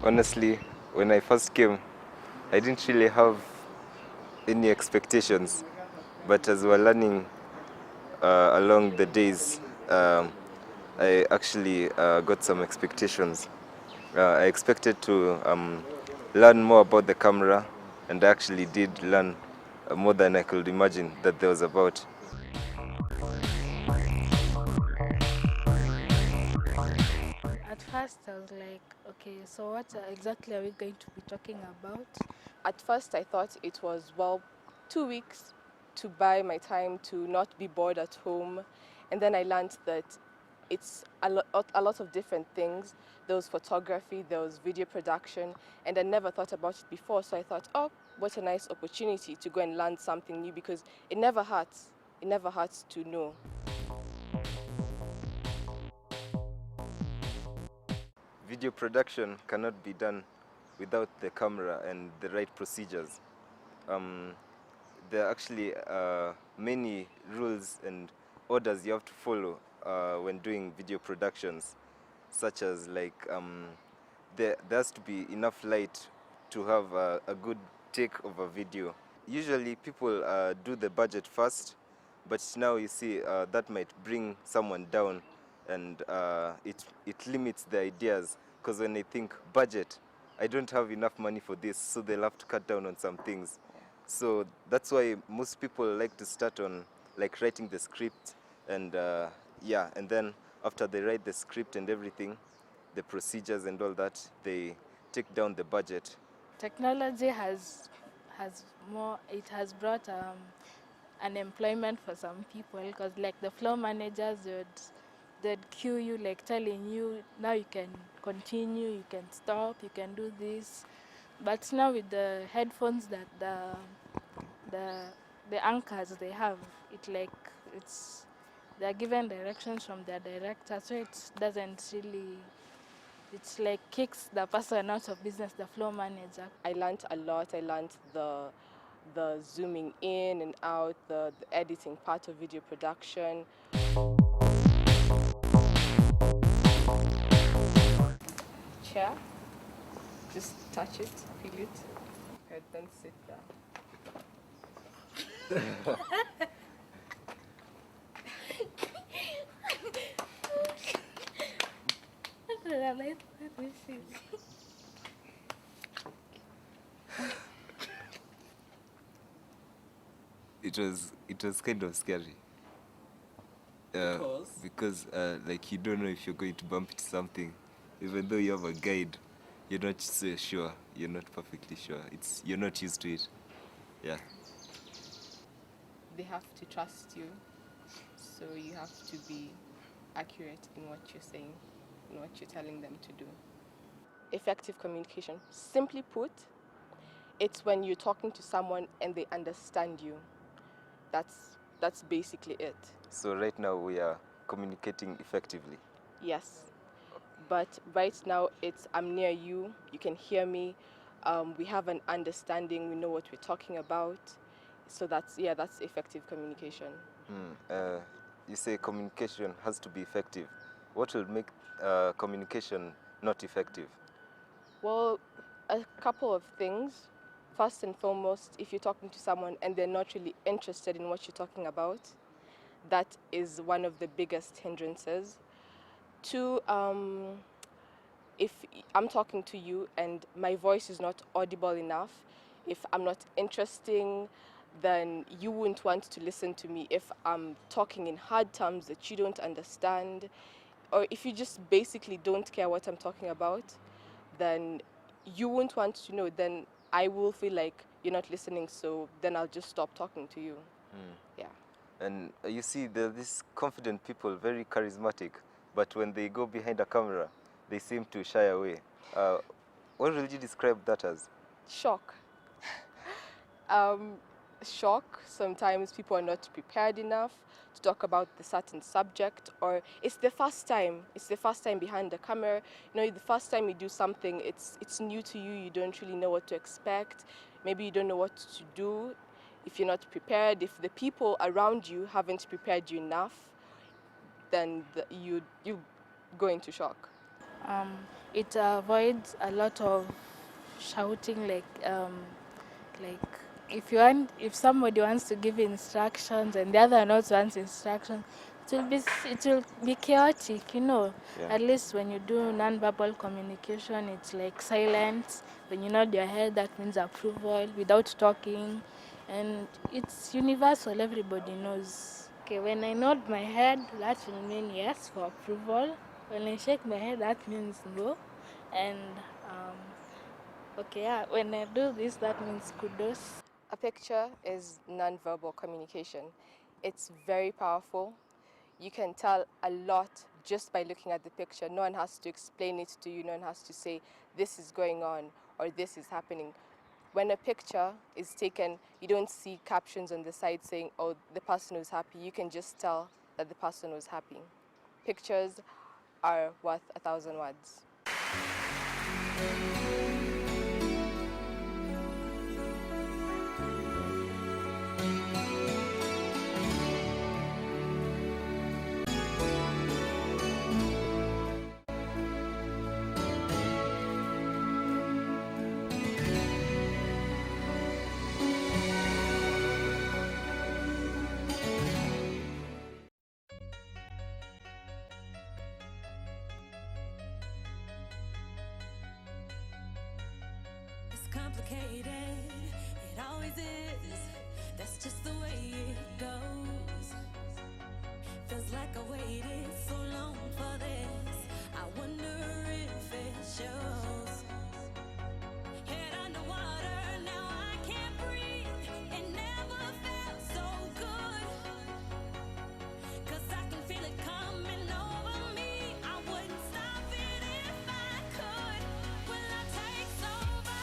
Honestly, when I first came, I didn't really have any expectations, but as we're learning along the days, I actually got some expectations. I expected to learn more about the camera, and I actually did learn more than I could imagine that there was about. At first, I was like, okay, so what exactly are we going to be talking about? At first, I thought it was, well, 2 weeks to buy my time to not be bored at home. And then I learned that it's a lot of different things. There was photography, there was video production, and I never thought about it before. So I thought, oh, what a nice opportunity to go and learn something new, because it never hurts. It never hurts to know. Video production cannot be done without the camera and the right procedures. Um, there are actually many rules and orders you have to follow when doing video productions, such as like there has to be enough light to have a good take of a video. Usually people do the budget first, but now you see that might bring someone down, and it limits the ideas, because when they think budget, I don't have enough money for this, so they'll have to cut down on some things. So that's why most people like to start on like writing the script, and yeah, and then after they write the script and everything, the procedures and all that, they take down the budget. Technology has more. It has brought unemployment for some people, because like the floor managers they'd cue you, like telling you now you can continue, you can stop, you can do this. But now with the headphones that the the anchors they have, it like it's they're given directions from their director, so it doesn't really, it's like kicks the person out of business, the floor manager. I learned a lot. I learned the zooming in and out, the editing part of video production. Chair, just touch it, feel it, and then sit down. It was kind of scary. Because like you don't know if you're going to bump into something, even though you have a guide, you're not so sure. You're not perfectly sure. You're not used to it. Yeah. They have to trust you, so you have to be accurate in what you're saying, in what you're telling them to do. Effective communication, simply put, it's when you're talking to someone and they understand you. That's basically it. So right now we are communicating effectively. Yes, but right now it's I'm near you, you can hear me, we have an understanding, we know what we're talking about. So that's effective communication. You say communication has to be effective. What will make communication not effective? Well, a couple of things. First and foremost, if you're talking to someone and they're not really interested in what you're talking about, that is one of the biggest hindrances. Two, if I'm talking to you and my voice is not audible enough, if I'm not interesting, then you wouldn't want to listen to me. If I'm talking in hard terms that you don't understand, or if you just basically don't care what I'm talking about, then you won't want to know. Then I will feel like you're not listening, so then I'll just stop talking to you. Yeah. And you see, there are these confident people, very charismatic, but when they go behind a camera, they seem to shy away. What would you describe that as? Shock. um, Shock. Sometimes people are not prepared enough to talk about the certain subject, or it's the first time. It's the first time behind the camera. You know, the first time you do something, it's new to you. You don't really know what to expect. Maybe you don't know what to do. If you're not prepared, if the people around you haven't prepared you enough, then you go into shock. Um, it avoids a lot of shouting, like if somebody wants to give instructions and the other one also wants instructions, it will be chaotic, you know. Yeah. At least when you do non-verbal communication, it's like silence. When you nod your head, that means approval without talking, and it's universal. Everybody knows. Okay, when I nod my head, that will mean yes for approval. When I shake my head, that means no, and okay, yeah, when I do this, that means kudos. A picture is non-verbal communication. It's very powerful. You can tell a lot just by looking at the picture. No one has to explain it to you. No one has to say, this is going on or this is happening. When a picture is taken, you don't see captions on the side saying, oh, the person was happy. You can just tell that the person was happy. Pictures are worth 1,000 words. Complicated, it always is. That's just the way it goes. Feels like I waited so long for this. I wonder if it shows. Head underwater, now I can't breathe. It never felt so good. 'Cause I can feel it coming over me. I wouldn't stop it if I could. Will I take over?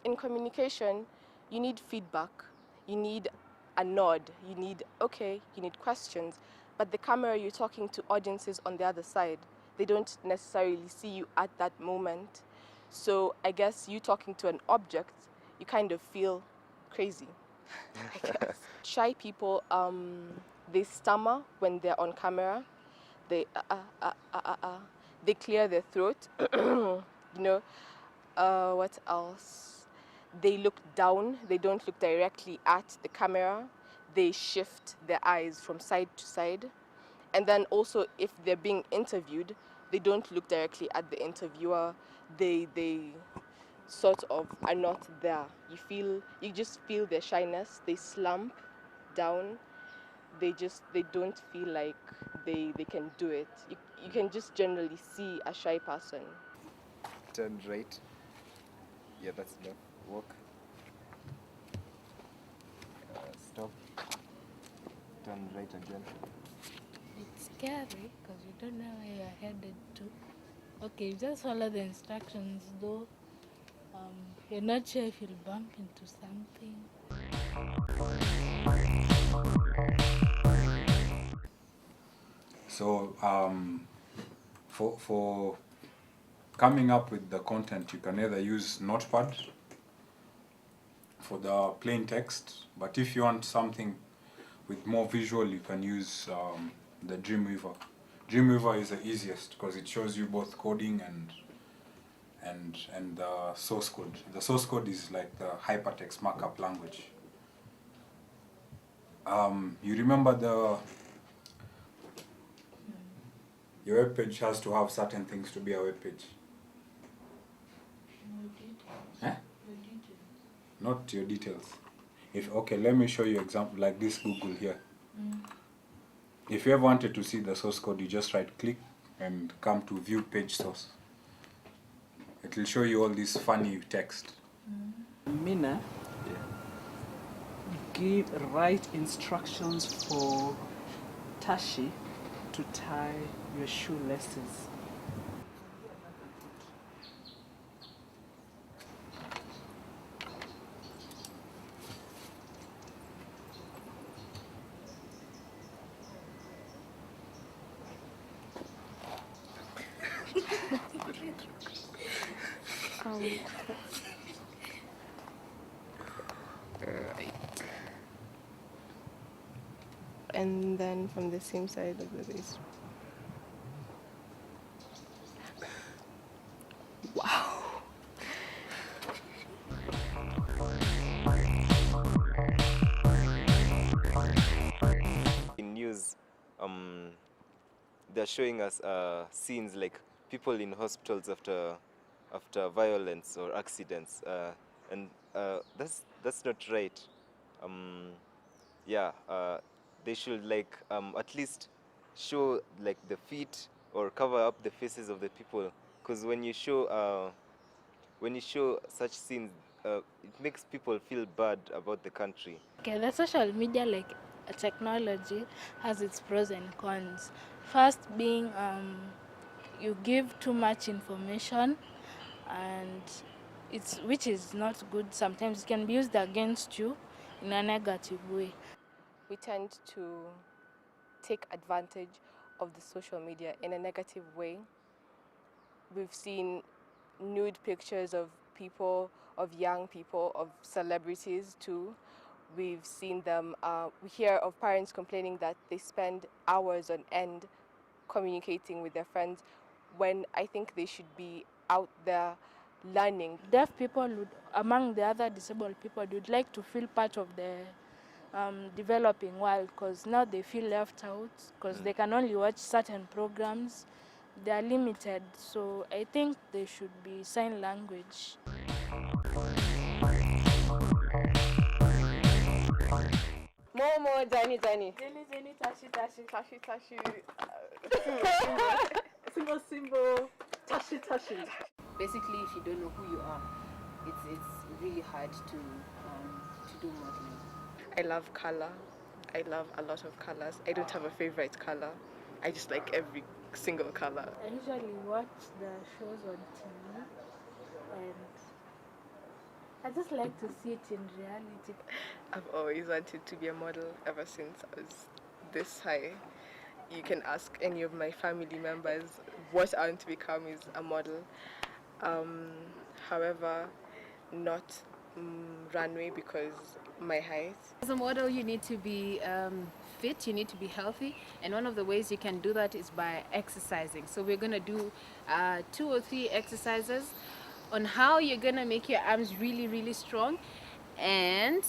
In communication, you need feedback, you need a nod, you need, okay, you need questions. But the camera, you're talking to audiences on the other side. They don't necessarily see you at that moment. So I guess you talking to an object, you kind of feel crazy, I guess. Shy people, they stammer when they're on camera. They, they clear their throat, you know. What else? They look down, they don't look directly at the camera. They shift their eyes from side to side. And then also, if they're being interviewed, they don't look directly at the interviewer. They sort of are not there. You just feel their shyness. They slump down. They don't feel like they can do it. You can just generally see a shy person. Turn right. Yeah, that's enough. Walk. Stop. Turn right again. It's scary because you don't know where you're headed to. Okay, you just follow the instructions though. You're not sure if you'll bump into something. So for coming up with the content, you can either use Notepad for the plain text, but if you want something with more visual, you can use the Dreamweaver. Dreamweaver is the easiest because it shows you both coding and the source code. The source code is like the hypertext markup language. You remember your web page has to have certain things to be a web page. Huh? Not your details. Okay, let me show you example like this Google here. If you ever wanted to see the source code, you just right click and come to view page source. It will show you all this funny text. Mina, write instructions for Tashi to tie your shoelaces. And then from the same side of the base. In news, they're showing us scenes like people in hospitals after violence or accidents, and that's not right. They should like at least show like the feet or cover up the faces of the people, because when you show such scenes, it makes people feel bad about the country. Okay, the social media, like technology, has its pros and cons. First being you give too much information, and which is not good. Sometimes it can be used against you in a negative way. We tend to take advantage of the social media in a negative way. We've seen nude pictures of people, of young people, of celebrities too. We've seen them, we hear of parents complaining that they spend hours on end communicating with their friends when I think they should be out there learning. Deaf people, among the other disabled people, would like to feel part of the developing world, because now they feel left out because they can only watch certain programs. They are limited, so I think they should be sign language. More, Danny. Jenny, Tashi. Symbol, Tashi. Basically, if you don't know who you are, it's really hard to do modeling. I love color. I love a lot of colors. I don't have a favorite color. I just like every single color. I usually watch the shows on TV, and I just like to see it in reality. I've always wanted to be a model ever since I was this high. You can ask any of my family members what I want to become is a model. However, not runway because my height. As a model, you need to be fit, you need to be healthy, and one of the ways you can do that is by exercising. So we're going to do 2 or 3 exercises on how you're going to make your arms really, really strong, and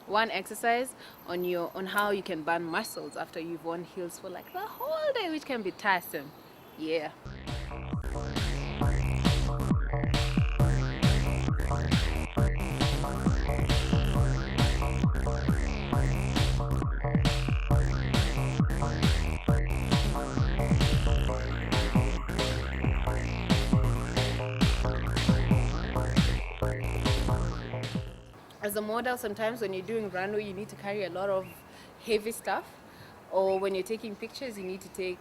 one exercise on how you can burn muscles after you've worn heels for like the whole day, which can be tiresome. Yeah. As a model, sometimes when you're doing runway, you need to carry a lot of heavy stuff, or when you're taking pictures, you need to take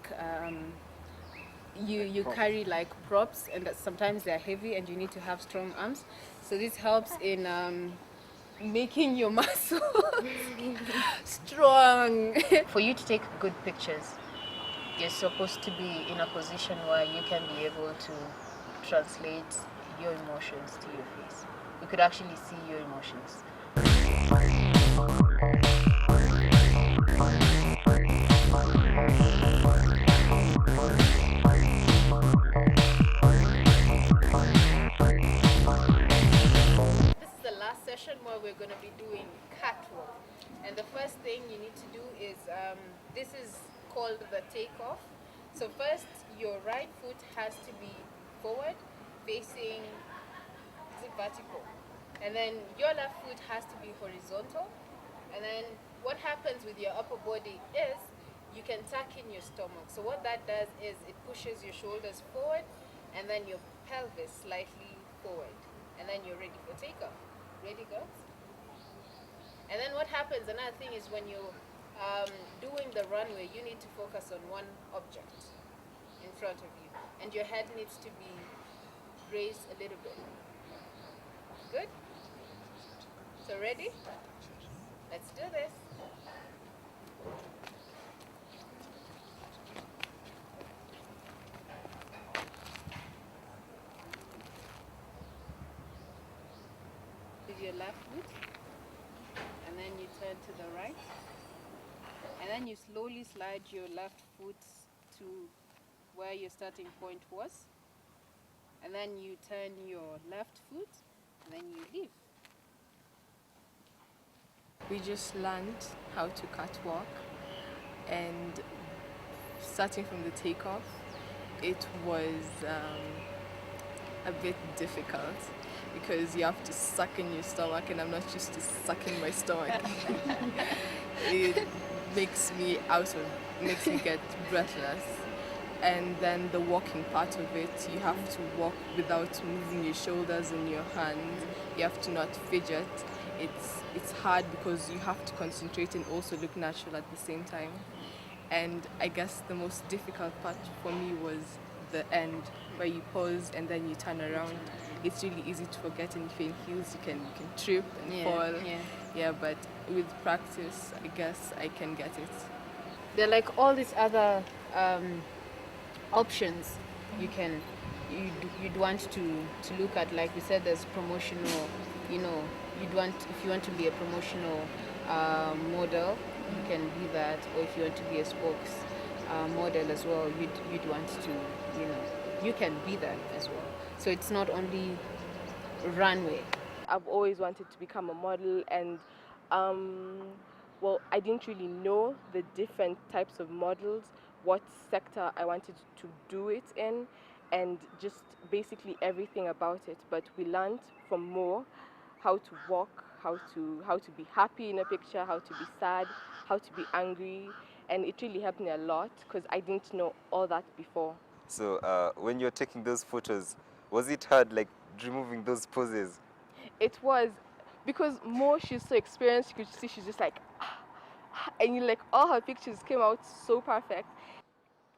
you carry like props, and that sometimes they're heavy and you need to have strong arms. So this helps in making your muscles strong. For you to take good pictures, you're supposed to be in a position where you can be able to translate your emotions to your face. We could actually see your emotions. This is the last session where we're going to be doing catwalk. first thing you need to do is, this is called the takeoff. So first, your right foot has to be forward, facing vertical. And then your left foot has to be horizontal. And then what happens with your upper body is you can tuck in your stomach. So what that does is it pushes your shoulders forward and then your pelvis slightly forward. And then you're ready for takeoff. Ready, girls? And then what happens, another thing is when you're doing the runway, you need to focus on one object in front of you. And your head needs to be raised a little bit. Good? So ready? Let's do this. With your left foot, and then you turn to the right, and then you slowly slide your left foot to where your starting point was, and then you turn your left foot, and then you leave. We just learned how to catwalk, and starting from the takeoff, it was a bit difficult because you have to suck in your stomach, and I'm not used to sucking my stomach. It makes me get breathless. And then the walking part of it, you have to walk without moving your shoulders and your hands. You have to not fidget. It's hard because you have to concentrate and also look natural at the same time. And I guess the most difficult part for me was the end, where you pause and then you turn around. It's really easy to forget, and if you're in heels, you can trip and fall. Yeah, but with practice, I guess I can get it. There are like all these other options you'd want to look at. Like we said, there's promotional, if you want to be a promotional model, you can be that, or if you want to be a spokes model as well, you'd want to, you can be that as well. So it's not only runway. I've always wanted to become a model, and I didn't really know the different types of models, what sector I wanted to do it in, and just basically everything about it. But we learned from Mo how to walk, how to be happy in a picture, how to be sad, how to be angry, and it really helped me a lot because I didn't know all that before. So when you're taking those photos, was it hard, like removing those poses? It was, because Mo, she's so experienced. You could see she's just like, and all her pictures came out so perfect.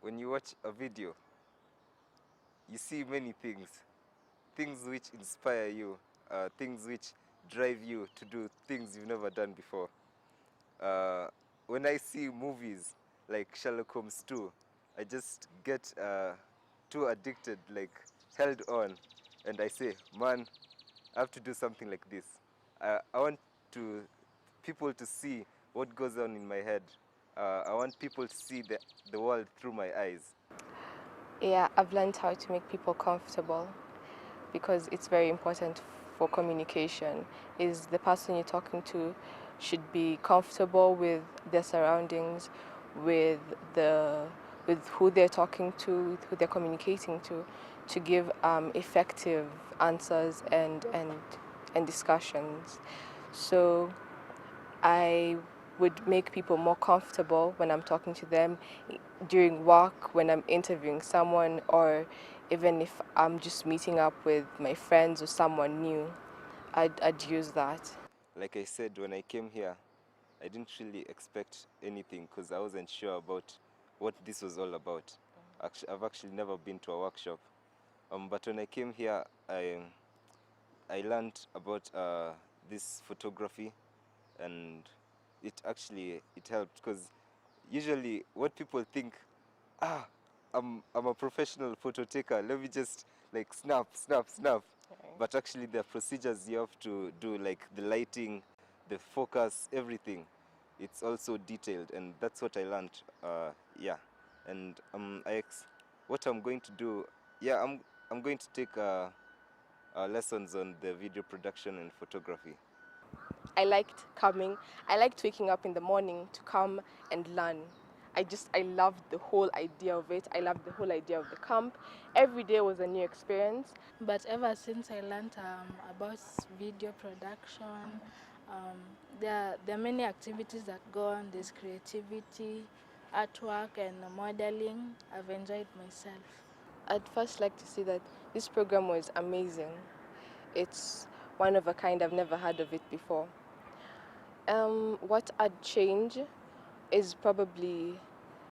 When you watch a video, you see many things which inspire you, things which drive you to do things you've never done before. When I see movies like Sherlock Holmes 2, I just get too addicted, like held on, and I say, man, I have to do something like this. I want people to see what goes on in my head. I want people to see the world through my eyes. Yeah, I've learned how to make people comfortable, because it's very important for communication. Is the person you're talking to should be comfortable with their surroundings, with who they're talking to, with who they're communicating to give effective answers and discussions. So I would make people more comfortable when I'm talking to them during work, when I'm interviewing someone, or even if I'm just meeting up with my friends or someone new. I'd use that. Like I said, when I came here, I didn't really expect anything because I wasn't sure about what this was all about. I've actually never been to a workshop. But when I came here, I learned about this photography, and it helped, because usually what people think, I'm a professional photo taker, let me just like snap. But actually there are procedures you have to do, like the lighting, the focus, everything. It's also detailed, and that's what I learned. And what I'm going to do, I'm going to take lessons on the video production and photography. I liked coming. I liked waking up in the morning to come and learn. I loved the whole idea of it. I loved the whole idea of the camp. Every day was a new experience. But ever since I learned about video production, there are many activities that go on. There's creativity, artwork, and modeling. I've enjoyed myself. I'd first like to say that this program was amazing. It's one of a kind. I've never heard of it before. What I'd change is probably